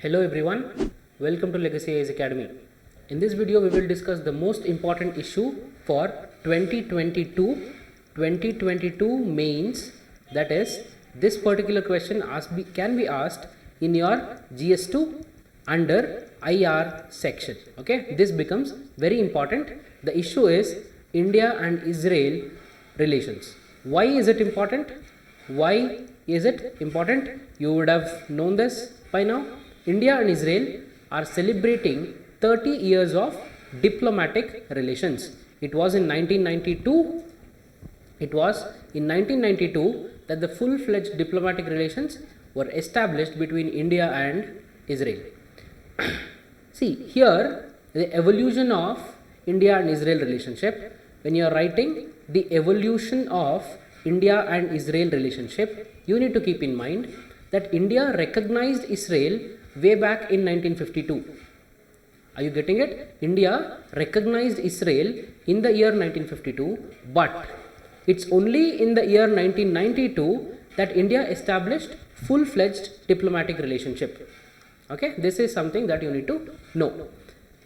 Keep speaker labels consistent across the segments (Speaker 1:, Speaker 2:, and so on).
Speaker 1: Hello everyone, welcome to Legacy IAS Academy. In this video we will discuss the most important issue for 2022 mains, that is this particular question can be asked in your GS2 under IR section. Okay, this becomes very important. The issue is India and Israel relations. Why is it important? Why is it important? You would have known this by now. India and Israel are celebrating 30 years of diplomatic relations. It was in 1992 that the full-fledged diplomatic relations were established between India and Israel. See here the evolution of India and Israel relationship. When you are writing the evolution of India and Israel relationship, you need to keep in mind that India recognized Israel way back in 1952. Are you getting it? India recognized Israel in the year 1952, but it's only in the year 1992 that India established full-fledged diplomatic relationship. Okay, this is something that you need to know.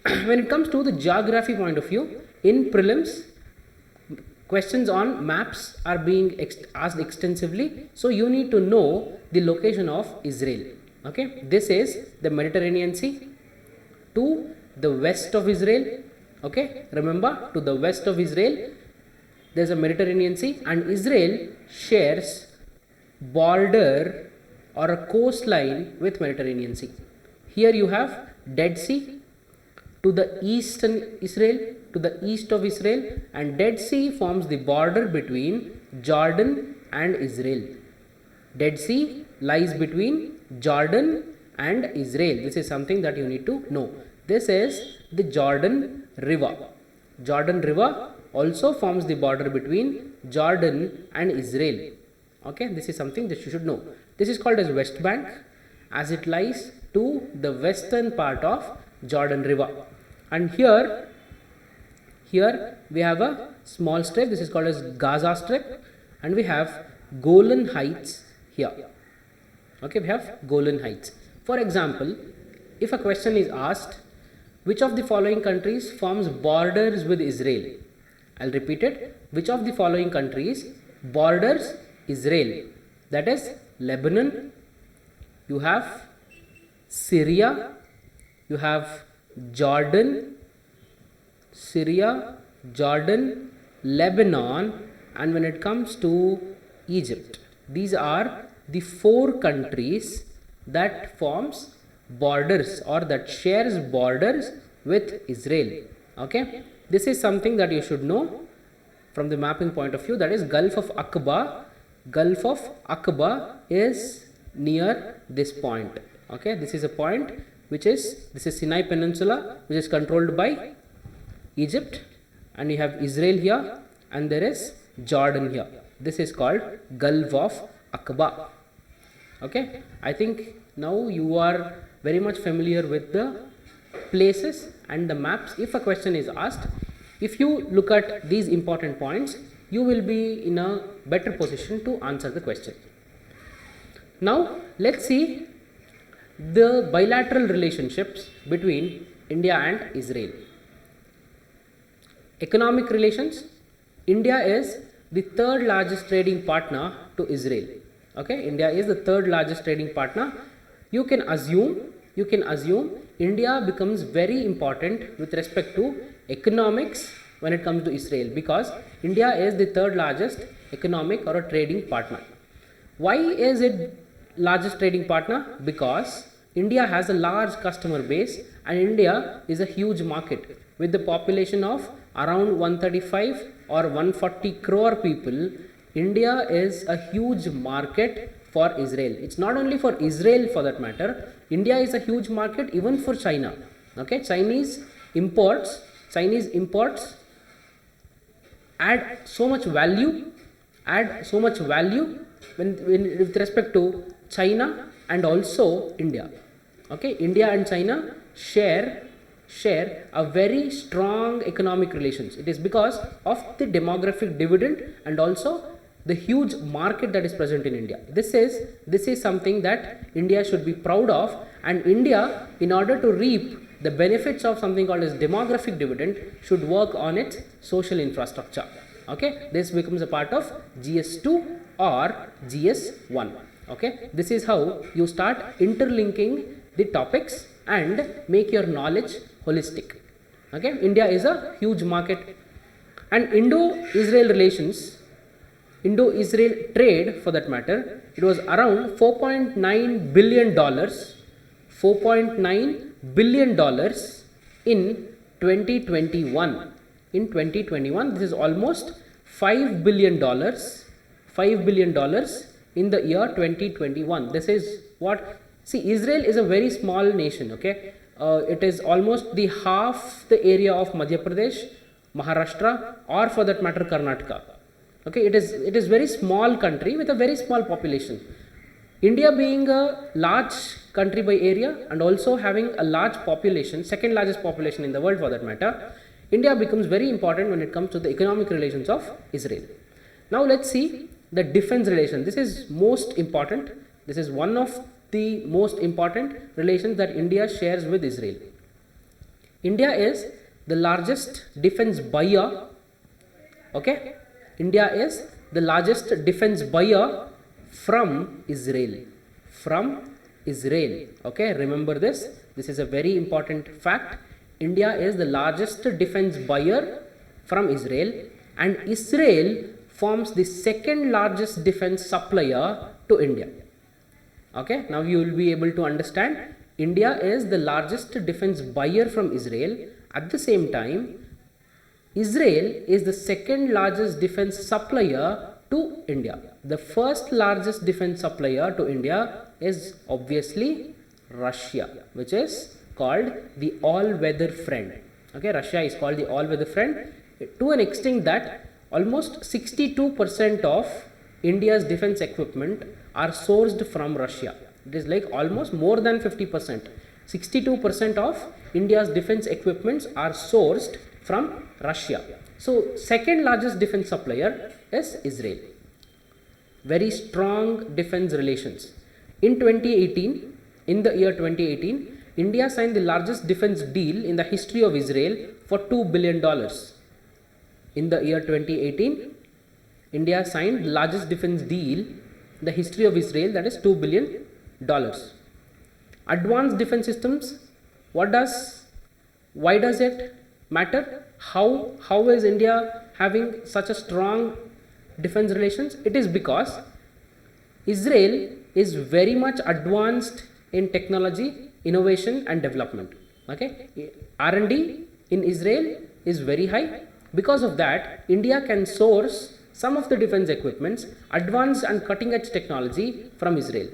Speaker 1: When it comes to the geography point of view, in prelims, questions on maps are being asked extensively, so you need to know the location of Israel. Okay, this is the Mediterranean Sea. To the west of Israel, okay, remember, to the west of Israel there is a Mediterranean Sea, and Israel shares border or a coastline with Mediterranean Sea. Here you have Dead Sea to the eastern Israel, to the east of Israel, and Dead Sea forms the border between Jordan and Israel. Dead Sea lies between Jordan and Israel. This is something that you need to know. This is the Jordan River. Jordan River also forms the border between Jordan and Israel. Okay, this is something that you should know. This is called as West Bank, as it lies to the western part of Jordan River. And here we have a small strip. This is called as Gaza Strip, and we have Golan Heights here. Okay, we have Golan Heights. For example, if a question is asked, which of the following countries forms borders with Israel? I'll repeat it. Which of the following countries borders Israel? That is Lebanon, you have Syria, you have Jordan, Lebanon, and when it comes to Egypt, these are the four countries that forms borders or that shares borders with Israel. Okay, this is something that you should know from the mapping point of view. That is Gulf of Aqaba. Gulf of Aqaba is near this point. Okay, this is a point this is Sinai Peninsula, which is controlled by Egypt, and you have Israel here, and there is Jordan here. This is called Gulf of Aqaba. Okay, I think now you are very much familiar with the places and the maps. If a question is asked, if you look at these important points, you will be in a better position to answer the question. Now let's see the bilateral relationships between India and Israel. Economic relations, India is the third largest trading partner to Israel. Okay, India is the third largest trading partner. You can assume India becomes very important with respect to economics when it comes to Israel, because India is the third largest economic or a trading partner. Why is it largest trading partner? Because India has a large customer base, and India is a huge market with the population of around 135 or 140 crore people. India is a huge market for Israel. It's not only for Israel for that matter. India is a huge market even for China. Okay, Chinese imports add so much value when with respect to China and also India. Okay, India and China share a very strong economic relations. It is because of the demographic dividend and also the huge market that is present in India. This is something that India should be proud of, and India, in order to reap the benefits of something called as demographic dividend, should work on its social infrastructure. Okay, this becomes a part of GS2 or GS1. Okay, this is how you start interlinking the topics and make your knowledge holistic. Okay, India is a huge market, and Indo-Israel relations, Indo-Israel trade for that matter, it was around $4.9 billion, $4.9 billion in 2021. In 2021, this is almost $5 billion, $5 billion in the year 2021. This is what, see, Israel is a very small nation, okay. It is almost the half the area of Madhya Pradesh, Maharashtra, or for that matter Karnataka. Okay, it is very small country with a very small population. India being a large country by area and also having a large population, second largest population in the world for that matter, India becomes very important when it comes to the economic relations of Israel. Now let's see the defense relation. This is most important. This is one of the most important relations that India shares with Israel. India is the largest defense buyer. Okay, India is the largest defense buyer from Israel. From Israel. Okay, remember this. This is a very important fact. India is the largest defense buyer from Israel, and Israel forms the second largest defense supplier to India. Okay, now you will be able to understand India is the largest defense buyer from Israel. At the same time, Israel is the second largest defense supplier to India. The first largest defense supplier to India is obviously Russia, which is called the all-weather friend. Okay, Russia is called the all-weather friend to an extent that almost 62% of India's defense equipment are sourced from Russia. It is like almost more than 50%. 62% of India's defense equipments are sourced from Russia. So, second largest defense supplier is Israel. Very strong defense relations. In 2018, in the year 2018, India signed the largest defense deal in the history of Israel for $2 billion. In the year 2018, India signed the largest defense deal in the history of Israel, that is $2 billion. Advanced defense systems, why does it matter? How is India having such a strong defense relations? It is because Israel is very much advanced in technology, innovation and development. Okay, R&D in Israel is very high. Because of that, India can source some of the defense equipments, advanced and cutting edge technology from Israel.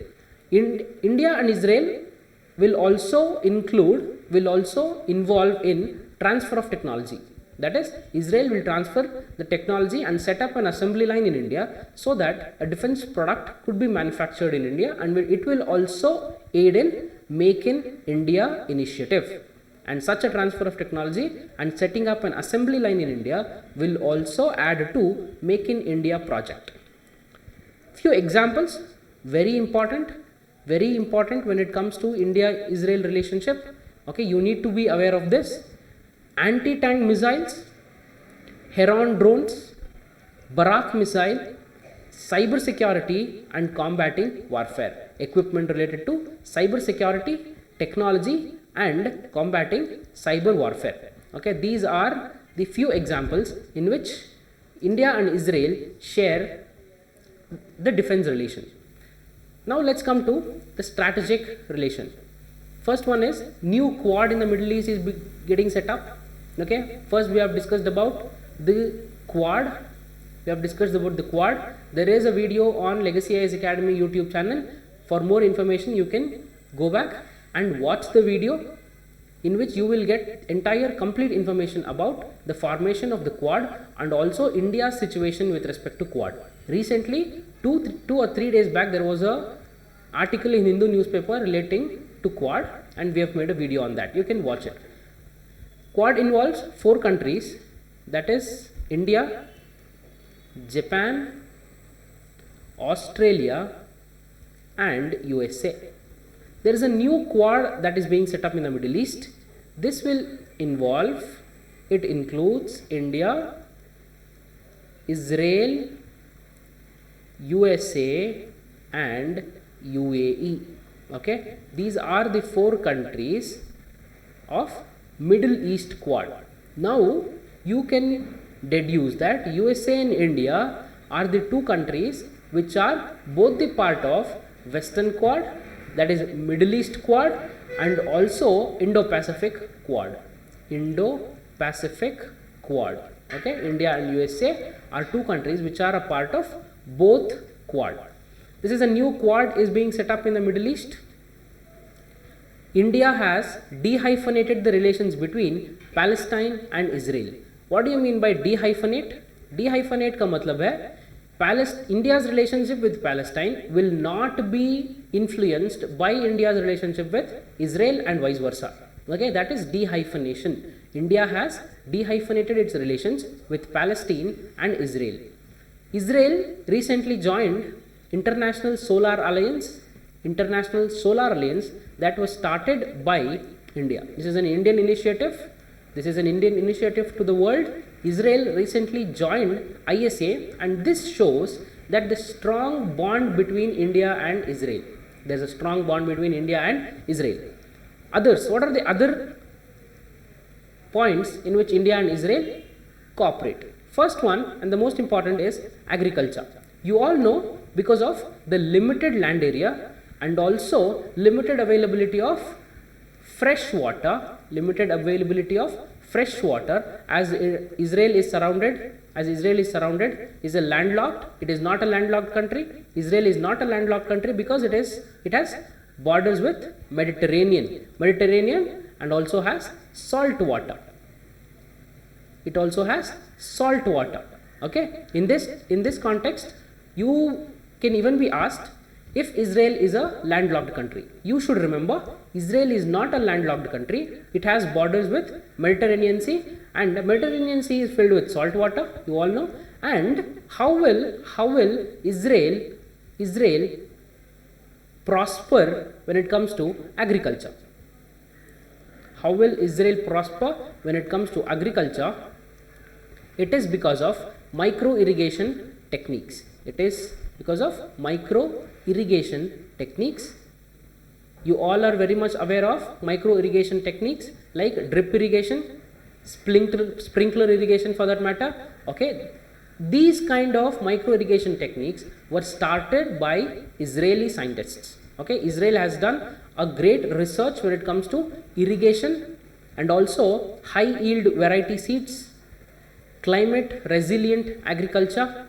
Speaker 1: India and Israel will also involve in transfer of technology. That is, Israel will transfer the technology and set up an assembly line in India so that a defense product could be manufactured in India, and it will also aid in Make in India initiative. And such a transfer of technology and setting up an assembly line in India will also add to Make in India project. Few examples, very important when it comes to India-Israel relationship. Okay, you need to be aware of this. Anti-tank missiles, Heron drones, Barak missile, cyber security and combating warfare. Equipment related to cyber security, technology and combating cyber warfare. Okay, these are the few examples in which India and Israel share the defense relation. Now let's come to the strategic relation. First one is new Quad in the Middle East is getting set up. Okay, first we have discussed about the Quad. There is a video on Legacy IAS Academy YouTube channel. For more information, you can go back and watch the video, in which you will get entire complete information about the formation of the Quad and also India's situation with respect to Quad. Recently, two or 3 days back, there was a article in Hindu newspaper relating to Quad, and we have made a video on that. You can watch it. Quad involves 4 countries, that is India, Japan, Australia and USA. There is a new Quad that is being set up in the Middle East. This will involve, it includes India, Israel, USA and UAE. Okay, these are the 4 countries of Middle East Quad. Now you can deduce that USA and India are the 2 countries which are both the part of Western Quad, that is Middle East Quad, and also Indo-Pacific Quad. Indo-Pacific Quad. Okay, India and USA are 2 countries which are a part of both Quad. This is a new Quad is being set up in the Middle East. India has dehyphenated the relations between Palestine and Israel. What do you mean by dehyphenate? Dehyphenate का मतलब है India's relationship with Palestine will not be influenced by India's relationship with Israel and vice versa. Okay, that is dehyphenation. India has dehyphenated its relations with Palestine and Israel. Israel recently joined International Solar Alliance that was started by India. This is an Indian initiative. This is an Indian initiative to the world. Israel recently joined ISA, and this shows that the strong bond between India and Israel. There is a strong bond between India and Israel. Others, what are the other points in which India and Israel cooperate? First one and the most important is agriculture. You all know, because of the limited land area and also limited availability of fresh water, as Israel is surrounded, is a landlocked. It is not a landlocked country. Israel is not a landlocked country because it has borders with Mediterranean and also has salt water. It also has salt water. Okay, in this context, you can even be asked if Israel is a landlocked country. You should remember, Israel is not a landlocked country. It has borders with Mediterranean Sea, and the Mediterranean Sea is filled with salt water, you all know. And how will Israel prosper when it comes to agriculture? How will Israel prosper when it comes to agriculture? It is because of micro irrigation techniques. You all are very much aware of micro irrigation techniques like drip irrigation, sprinkler irrigation for that matter. Okay, these kind of micro irrigation techniques were started by Israeli scientists. Okay, Israel has done a great research when it comes to irrigation and also high yield variety seeds, climate resilient agriculture.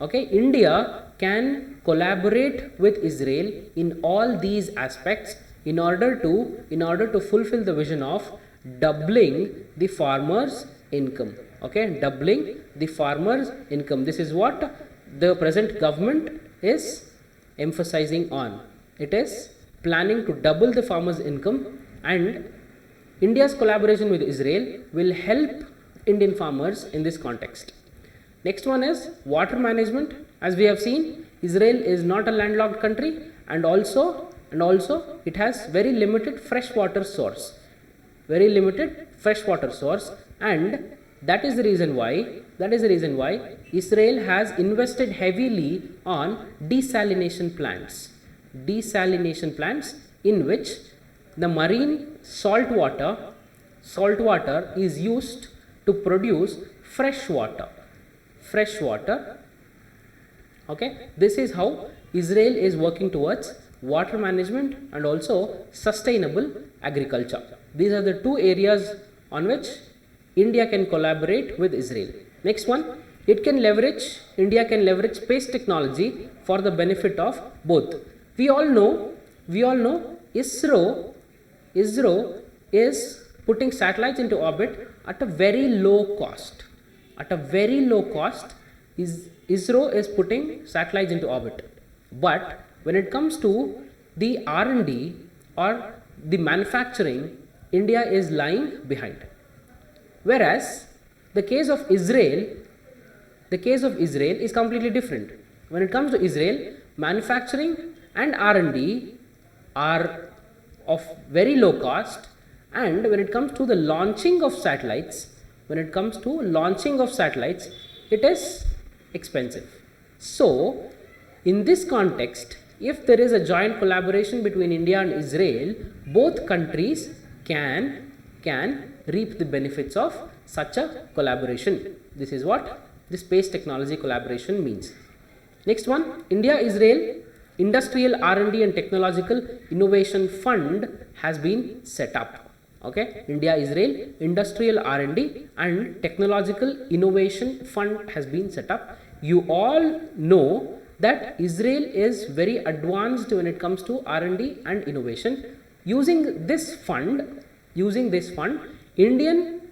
Speaker 1: Okay, India can collaborate with Israel in all these aspects in order to fulfill the vision of doubling the farmers' income. Okay, doubling the farmers' income. This is what the present government is emphasizing on. It is planning to double the farmers' income, and India's collaboration with Israel will help Indian farmers in this context. Next one is water management. As we have seen, Israel is not a landlocked country, and also it has very limited freshwater source, and that is the reason why Israel has invested heavily on desalination plants in which the marine salt water is used to produce fresh water. Okay, this is how Israel is working towards water management and also sustainable agriculture. These are the 2 areas on which India can collaborate with Israel. Next one, India can leverage space technology for the benefit of both. We all know ISRO is putting satellites into orbit at a very low cost. ISRO is putting satellites into orbit. But when it comes to the R&D or the manufacturing, India is lying behind. Whereas the case of Israel is completely different. When it comes to Israel, manufacturing and R&D are of very low cost, and when it comes to the launching of satellites, it is expensive. So, in this context, if there is a joint collaboration between India and Israel, both countries can reap the benefits of such a collaboration. This is what the space technology collaboration means. Next one, India-Israel Industrial R&D and Technological Innovation Fund has been set up. Okay, India-Israel Industrial R&D and Technological Innovation Fund has been set up. You all know that Israel is very advanced when it comes to R&D and innovation. Using this fund, Indian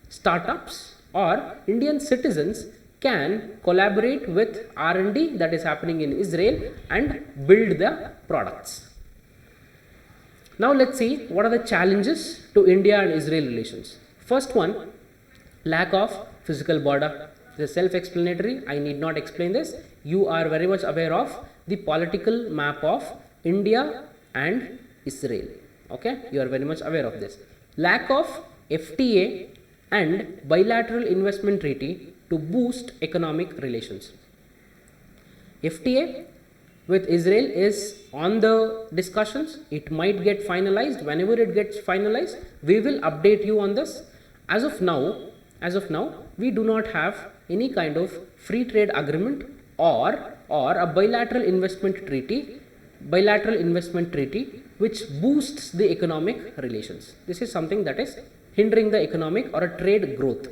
Speaker 1: startups or Indian citizens can collaborate with R&D that is happening in Israel and build the products. Now let's see what are the challenges to India and Israel relations. First one, lack of physical border. It is self-explanatory. I need not explain this. You are very much aware of the political map of India and Israel. Okay, you are very much aware of this. Lack of FTA and bilateral investment treaty to boost economic relations. FTA with Israel is on the discussions. It might get finalized. Whenever it gets finalized, we will update you on this. As of now, we do not have any kind of free trade agreement or a bilateral investment treaty which boosts the economic relations. This is something that is hindering the economic or a trade growth.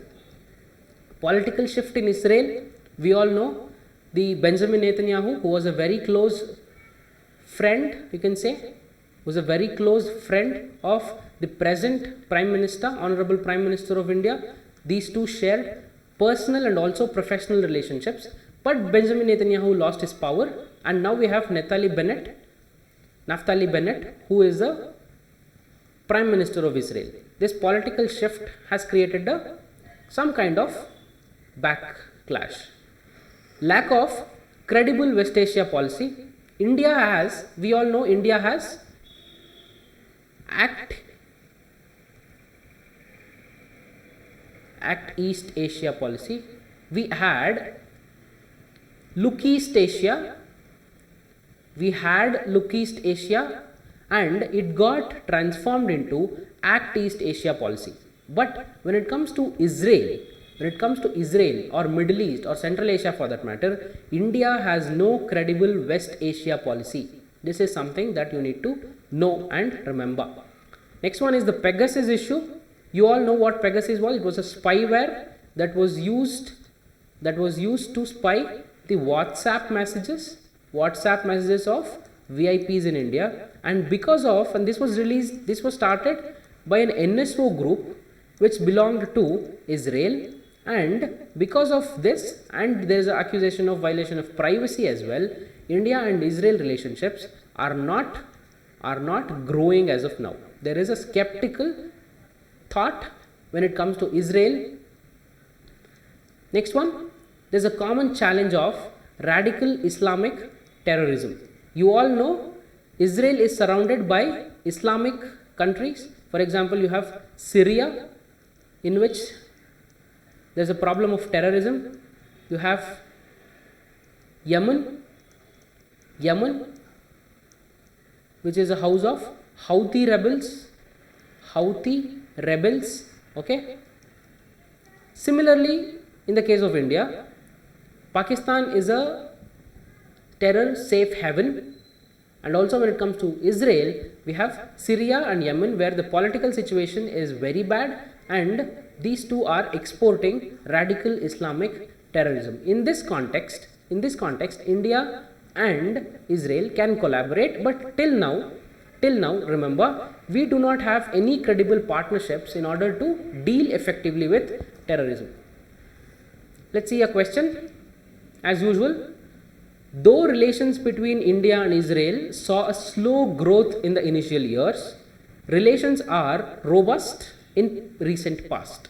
Speaker 1: Political shift in Israel, we all know the Benjamin Netanyahu, who was a very close friend, you can say, was a very close friend of the present Prime Minister, Honorable Prime Minister of India. These two shared personal and also professional relationships, but Benjamin Netanyahu lost his power, and now we have Naftali Bennett, who is the Prime Minister of Israel. This political shift has created some kind of backlash. Lack of credible West Asia policy. India has, we all know India has Act East Asia policy. We had Look East Asia. And it got transformed into Act East Asia policy. But when it comes to Israel or Middle East or Central Asia for that matter, India has no credible West Asia policy. This is something that you need to know and remember. Next one is the Pegasus issue. You all know what Pegasus was. It was a spyware that was used to spy the WhatsApp messages of VIPs in India, and this was started by an NSO group which belonged to Israel, and because of this, and there is an accusation of violation of privacy as well, India and Israel relationships are not growing as of now. There is a skeptical thought when it comes to Israel. Next one, there is a common challenge of radical Islamic terrorism. You all know Israel is surrounded by Islamic countries. For example, you have Syria, in which there is a problem of terrorism. You have Yemen, which is a house of Houthi rebels. Okay. Similarly, in the case of India, Pakistan is a terror safe haven, and also when it comes to Israel, we have Syria and Yemen, where the political situation is very bad, and these two are exporting radical Islamic terrorism. In this context, India and Israel can collaborate, but till now, remember, we do not have any credible partnerships in order to deal effectively with terrorism. Let's see a question. As usual, though relations between India and Israel saw a slow growth in the initial years, relations are robust in recent past.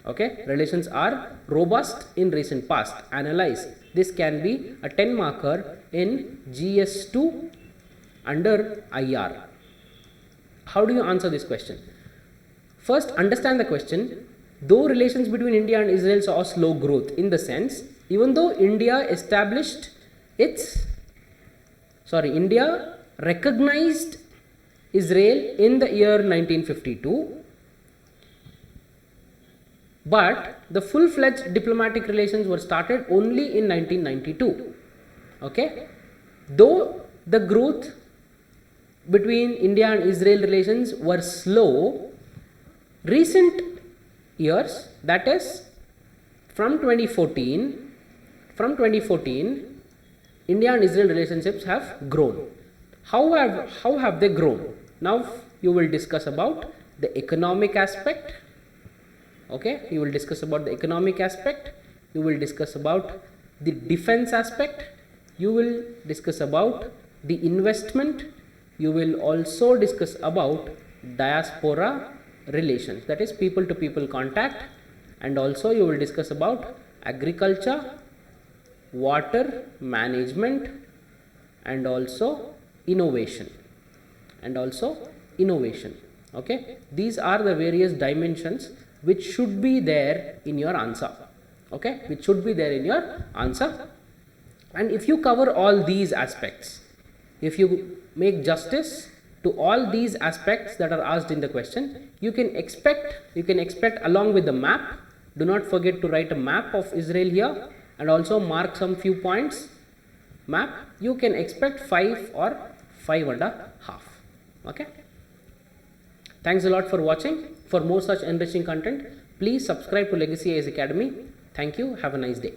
Speaker 1: Okay, relations are robust in recent past. Analyze this can be a 10 marker in GS2 under IR. How do you answer this question? First, understand the question. Though relations between India and Israel saw slow growth, in the sense, even though India recognized Israel in the year 1952, but the full-fledged diplomatic relations were started only in 1992. Okay? Though the growth between India and Israel relations were slow, recent years, that is from 2014, India and Israel relationships have grown. How have they grown? Now you will discuss about the economic aspect. Okay, you will discuss about the economic aspect, you will discuss about the defense aspect, you will discuss about the investment, you will also discuss about diaspora relations, that is people to people contact, and also you will discuss about agriculture, water management, and also innovation. Okay, these are the various dimensions which should be there in your answer. Okay, which should be there in your answer. And if you cover all these aspects, if you make justice to all these aspects that are asked in the question, you can expect along with the map. Do not forget to write a map of Israel here and also mark some few points. Map, you can expect 5 or 5.5. Okay. Thanks a lot for watching. For more such enriching content, please subscribe to Legacy IAS Academy. Thank you. Have a nice day.